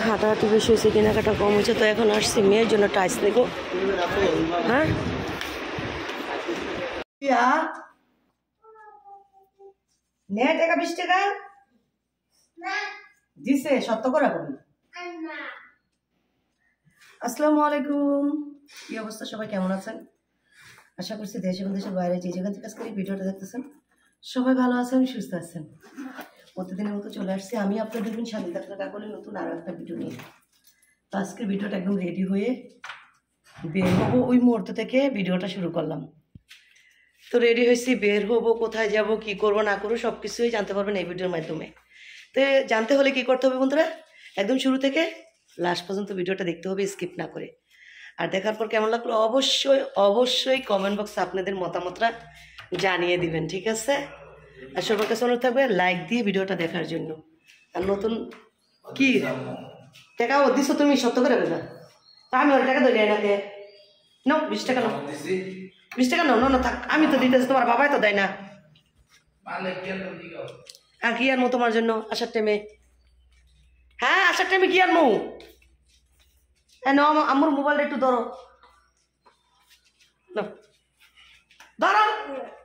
হাঁটাহাঁটি বেশি হয়েছে, কেনাকাটা কম হয়েছে, তো এখন আসছি মেয়ের জন্য টাইস নেব। হ্যাঁ নে টাকা 20 টাকা দিছে, সত্য করে বলি। আসসালামু আলাইকুম, কি অবস্থা, সবাই কেমন আছেন? আশা করছি দেশ এবং দেশের বাইরে যে যেখান থেকে আজকে এই ভিডিওটা দেখতেছেন সবাই ভালো আছেন, সুস্থ আছেন। প্রতিদিনের মতো চলে আসছি আমি আপনাদের স্বাধীনতা কাকলের নতুন আরো একটা ভিডিও নিয়ে। তো আজকের ভিডিওটা একদম রেডি হয়ে বের হবো, ওই মুহূর্ত থেকে ভিডিওটা শুরু করলাম। তো রেডি হয়েছি, বের হবো, কোথায় যাব, কি করব না করবো সব কিছুই জানতে পারবেন এই ভিডিওর মাধ্যমে। তো জানতে হলে কি করতে হবে বন্ধুরা, একদম শুরু থেকে লাস্ট পর্যন্ত ভিডিওটা দেখতে হবে স্কিপ না করে। আর দেখার পর কেমন লাগলো অবশ্যই অবশ্যই কমেন্ট বক্সে আপনাদের মতামতটা জানিয়ে দিবেন, ঠিক আছে? আর সবার কাছে অনুরোধ থাকবে লাইক দিয়ে ভিডিওটা দেখার জন্য। আর নতুন কি টাকা ও দিছো তুমি, সত্য করে দেবে? আমি ওর টাকা ধরি এনাকে নাও, 20 টাকা নাও, 20 টাকা নাও। না থাক, আমি তো দিতেছি, তোমার বাবাই তো দেয় না। আর কি আনবো তোমার জন্য আসার টাইমে? হ্যাঁ আসার টাইমে কি আনবো? হ্যাঁ নাও, আমার মোবাইলটা একটু ধরো, ধরো,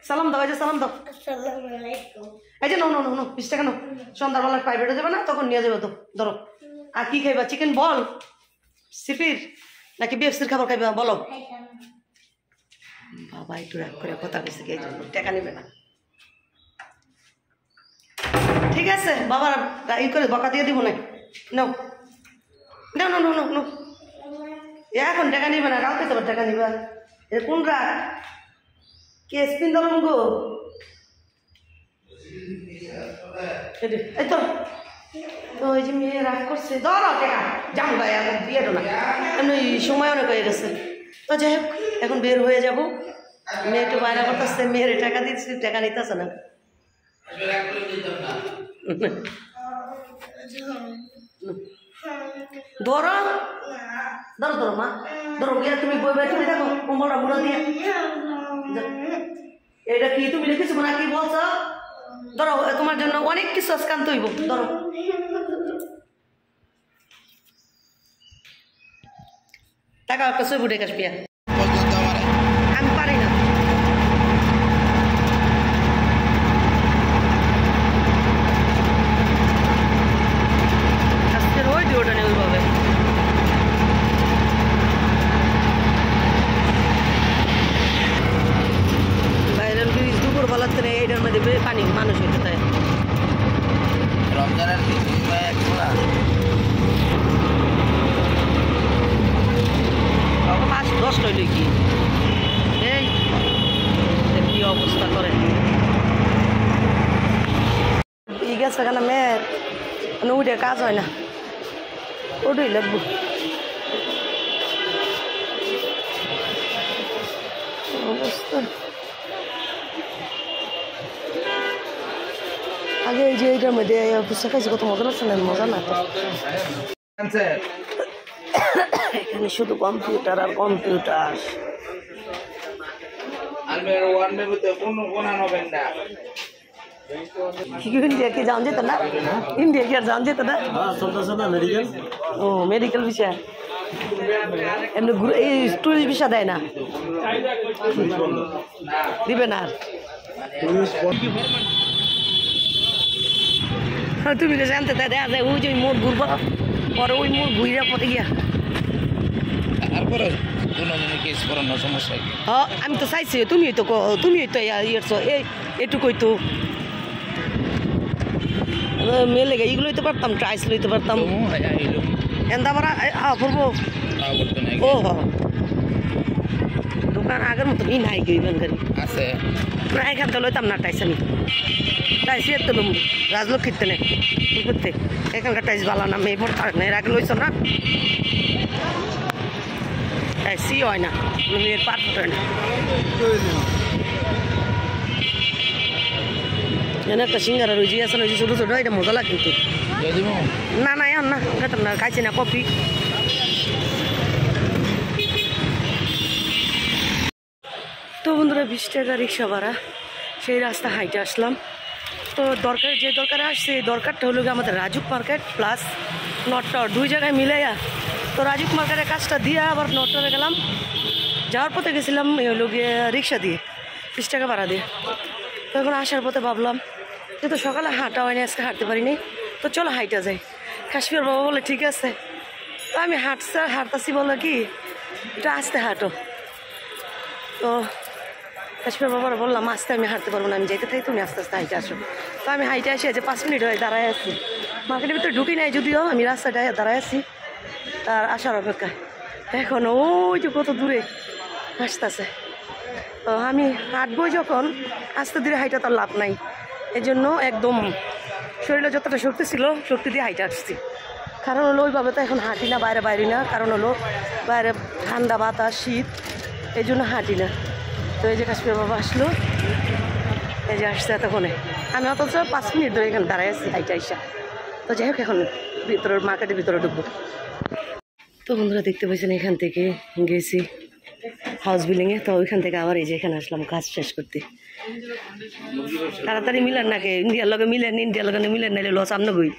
সালাম দাও, এই যে সালাম দাও। এই যে নো নো নো নো 20 টাকা নাও, সন্ধ্যাবেলা প্রাইভেটে যাবে না, তখন নিয়ে যাবে তো। ধরো। আর কি খাইবা, চিকেন বল, সিপির নাকি বিএফসির খাবার খাইবা বলো? বাবা একটু রাগ করে কথা কইছে, এই জন্য টাকা নেবে না, ঠিক আছে? বাবার ই করে বকা দিয়ে দিব না। নাও নাও নাও নাও নাও, এখন টাকা নিবে না, কালকে তোমার টাকা নিবা। এ কোন রাগ, কে স্পিন দল গো? এই তো তো ওই যে মেয়ে রাগ করছে, ধরো টাকা যাম গায়ে, এখন দিয়ে দো না, এমনি সময় অনেক হয়ে গেছে। তো যাই হোক এখন বের হয়ে যাব। মেয়ে একটু বায়না করতেছে, মেয়ের টাকা দিচ্ছি, টাকা নিতেছে না। ধরো ধরো ধরো মা, ধরো গিয়া তুমি বই বাই তুমি দেখো কোমরটা মুড়া দিয়ে। এটা কি তুমি লিখেছো না কি বলছো? ধরো তোমার জন্য অনেক কিছু আজকান্ত হইব, ধরো। টাকা একটা সই বুটে কাশ পিয়া, আমি পারি না। আজকের ওই ভিডিওটা নেই ওইভাবে। ভাইরাল ব্রিজ দুপুরবেলার থেকে এইটার মধ্যে পানি মানুষ হইতে থাকে। রমজানের মাছ 10 হইল কি, এই কি অবস্থা করে ই গেছে কেন মেয়ের, মানে উঠে কাজ হয় না, ওটাই লাগবো। অবস্থা আগে এই যে এইটার মধ্যে ফুচকা খাইছি, কত মজা লাগছে না? মজা না তো, এখানে শুধু কম্পিউটার আর কম্পিউটার। ইন্ডিয়া কি যাওয়া যেত না? ইন্ডিয়া কি আর যাওয়া যেত না? ও মেডিকেল ভিসা, এমনি এই টুরিস্ট ভিসা দেয় না, দিবে না। আর তুমি তো জানতে তাই দেখা যায় ওই যে মোড় ঘুরবো, পরে ওই মোড় ঘুরে পথে গিয়া আমি তো চাইছি, তুমি তো ইয়েছ এটুকুই তো মেয়ে লেগে এগুলো হইতে পারতাম, ট্রাইস লইতে পারতাম। এন্দাবারা পড়বো ও দোকান আগের মতো ই নাই গই গাড়ি আছে না, এখান থেকে লইতাম না টাইস। আমি টাইস তো লম রাজলক্ষীতে নেই করতে, এখানকার টাইস ভালো না, মেয়ে পড়তে না, এর আগে লইছ না টাইসই হয় না, মেয়ের পারফেক্ট হয় না। এনে একটা সিঙ্গারা রয়েছে আছে, রয়েছে ছোটো ছোটো, এটা মজা লাগে কিন্তু। না না এখন না খেতাম না, খাইছি না কফি। তো বন্ধুরা 20 টাকা রিক্সা ভাড়া, সেই রাস্তা হাইটে আসলাম। তো দরকার যে দরকারে আসছে এই দরকারটা হলো আমাদের রাজুক মার্কেট প্লাস নটর 2 জায়গায় মিলাইয়া তো রাজীব মার্কেটের কাজটা দিয়ে আবার নটরে গেলাম। যাওয়ার পথে গেছিলাম হলো গিয়ে রিক্সা দিয়ে 30 টাকা ভাড়া দিয়ে। তো এখন আসার পথে ভাবলাম যেহেতু সকালে হাঁটা হয়নি, আজকে হাঁটতে পারিনি, তো চলো হাইটা যাই। কাশ্মীর বাবা বলে ঠিক আছে। তো আমি হাঁটতাছি বলে কি একটু আস্তে হাঁটো। তো কাশ্মীর বাবার বললাম আস্তে আমি হাঁটতে পারবো না, আমি যেতে থাকি, তুমি আস্তে আস্তে হাইটে আসো। তো আমি হাইটে আসি, যে 5 মিনিট হয়ে দাঁড়ায় আছি। মার্কেটের ভিতরে ঢুকি নাই যদিও, আমি রাস্তাটায় দাঁড়ায় আছি তার আসার অপেক্ষায়। এখন ওই যে কত দূরে আসতেছে। তো আমি হাঁটবো যখন আস্তে ধীরে হাইটা তার লাভ নাই, এই জন্য একদম শরীরে যতটা শক্তি ছিল শক্তি দিয়ে হাইটে আসছি। কারণ হলো ওইভাবে তো এখন হাঁটি না, বাইরে না, কারণ হলো বাইরে ঠান্ডা বাতাস শীত, এই জন্য হাঁটি না। তো এই যে কাশ্মীর বাবা আসলো, এই যে আসছে এতক্ষণে, আমি অথচ 5 মিনিট ধরে এখানে দাঁড়াই আছি হাইটে আইসা। তো যাই হোক এখন ভিতরের মার্কেটের ভিতরে ঢুকবো। তো বন্ধুরা দেখতে পাচ্ছেন এখান থেকে গেছি হাউস বিল্ডিংয়ে, তো ওইখান থেকে আবার এই যে এখানে আসলাম কাজ শেষ করতে। তাড়াতাড়ি মিলেন নাকি ইন্ডিয়ার লগে মিলেন, ইন্ডিয়ার লগে মিলেন নাইলে লস আমনে গই।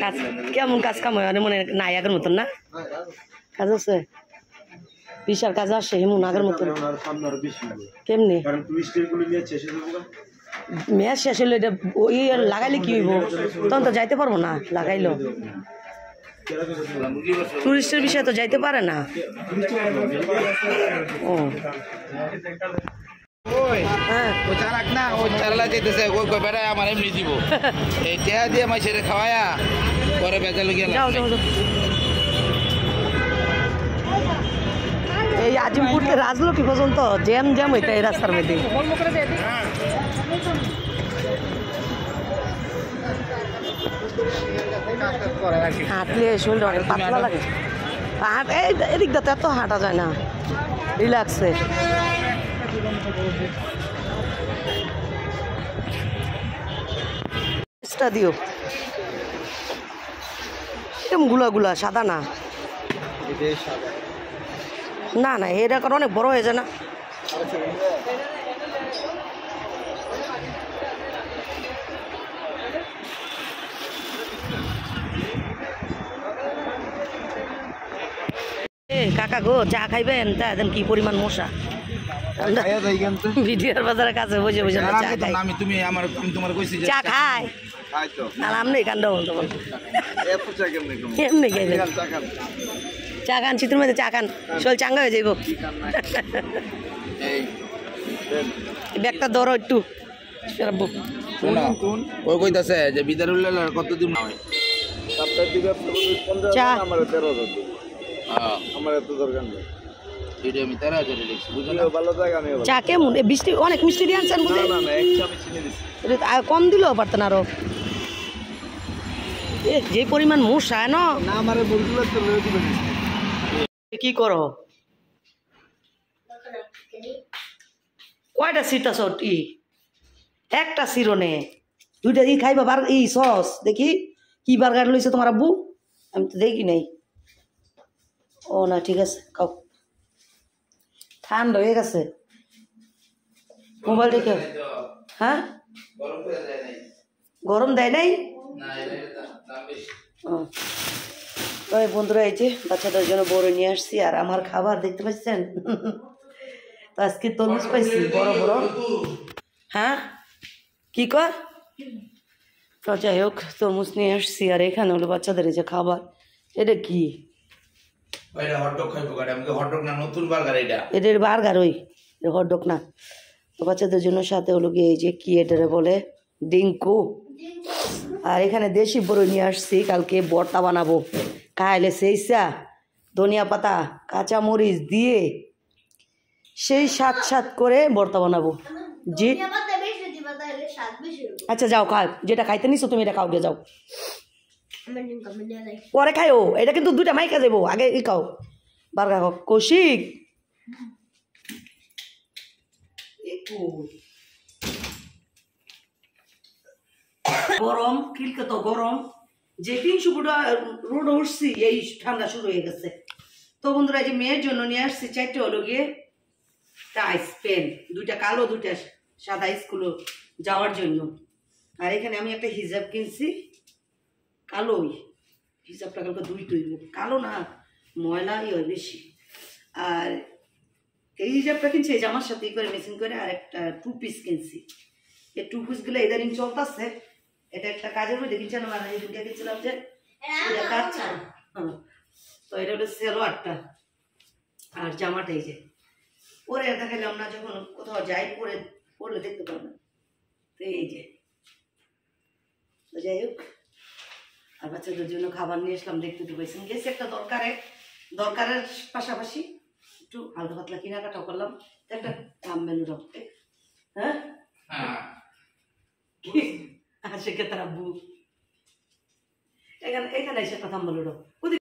কাজ কেমন কাজ কাম হয় মনে নাই আগের মতন না? কাজ আছে বিশাল কাজ আসে এমন আগের মতন কেমনি? মেয়াদ শেষ হলে এটা ওই লাগাইলে কি হইব, তখন তো যাইতে পারবো না। লাগাইলো টুরিস্টের বিষয়ে তো যাইতে পারে না। ও হ্যাঁ এই আজিমপুর থেকে রাজলক্ষ্মী পর্যন্ত জ্যাম হইতে এই রাস্তার মধ্যে। হাঁটলে শরীর অনেক পাতলা লাগে। এদিক দাতে এত হাঁটা যায় না, রিল্যাক্সে। দিও এরকম গুলা সাদা না, না না এটা কারণ অনেক বড় হয়ে যায় না। কাকা গো চা খাইবেন? তা দেন কি পরিমাণ মশা। ভিডিওর বাজারে কাছে বসে বসে চা খাই আমনি কান্ড এমনি খাইবেন। চা খান শীতের মধ্যে চা খান, শরীর চাঙ্গা হয়ে যাইব। ব্যাগটা ধরো একটু। ওই কইতাছে যে বিদারুল্লাহ কতদিন চা আমার এত দরকার নেই। চা কেমন? বৃষ্টি অনেক মিষ্টি দিয়ে আনছেন বুঝে, কম দিলেও পারতেন আরো। যে পরিমাণ মশা না, কি করো? কয়টা সিট আছে? একটা সিরনে 2টা দিয়ে খাইবা। সস দেখি কি বার্গার লইছে তোমার আব্বু, আমি তো দেখি নাই। ও না ঠিক আছে খাও, ঠান্ডা হয়ে গেছে মোবাইল দেখে। হ্যাঁ গরম দেয় নাই। ওই বন্ধুরা এই যে বাচ্চাদের জন্য বড় নিয়ে আসছি, আর আমার খাবার দেখতে পাচ্ছেন। তো আজকে তরমুজ পাইছি বড় বড়। হ্যাঁ কি কর? তো যাই হোক তরমুজ নিয়ে আসছি, আর এখানে হলো বাচ্চাদের এই যে খাবার। এটা কি? এদের বার্গার, ওই হটডগ না। তো বাচ্চাদের জন্য সাথে হলো গিয়ে এই যে কি এটারে বলে ডিঙ্কু। আর এখানে দেশি বড়ই নিয়ে আসছি, কালকে ভর্তা বানাবো। খাইলে সেই ধনিয়া পাতা কাঁচা মরিচ দিয়ে সেই স্বাদ করে ভর্তা বানাবো। জি আচ্ছা যাও খাও, যেটা খাইতে নিছো তুমি এটা খাও, গে যাও পরে খাইও। এটা কিন্তু 2টা মাইকা যাবো, আগে ই খাও বার্গার খাও। কৌশিক গরম কিলকে তো গরম, যে 300 ফুট রোড উঠছি এই ঠান্ডা শুরু হয়ে গেছে। তো বন্ধুরা যে মেয়ের জন্য নিয়ে আসছি 4টে হলো গিয়ে টাইস পেন, 2টা কালো 2টা সাদা স্কুলে যাওয়ার জন্য। আর এখানে আমি একটা হিজাব কিনছি কালোই, হিসাবটা কালকে দুইটই কালো না, ময়লাই হয় বেশি। আর এই হিসাবটা কিনছি এই জামার সাথে করে মেশিন করে, আর একটা 2 পিস কিনছি। এই 2 পিসগুলো ইদানিং চলতেছে। এটা একটা কাজের মধ্যে কিনছিলাম, আর এই দুটো কিনছিলাম যে এটা কাজ ছাড়া। তো এটা হলো সেলোয়ারটা, আর জামাটা এই যে পরে দেখালাম না, যখন কোথাও যাই পরে পরলে দেখতে পারবেন। তো এই যে, তো যাই হোক, আর বাচ্চাদের জন্য খাবার নিয়ে আসলাম, দেখতে তো পাইছেন। গেছি একটা দরকারের পাশাপাশি একটু হালকা পাতলা কেনাকাটাও করলাম। একটা থামবেন হ্যাঁ আসে কে তারা বু এখানে এসে একটা থাম্বল ওটা ওদিকে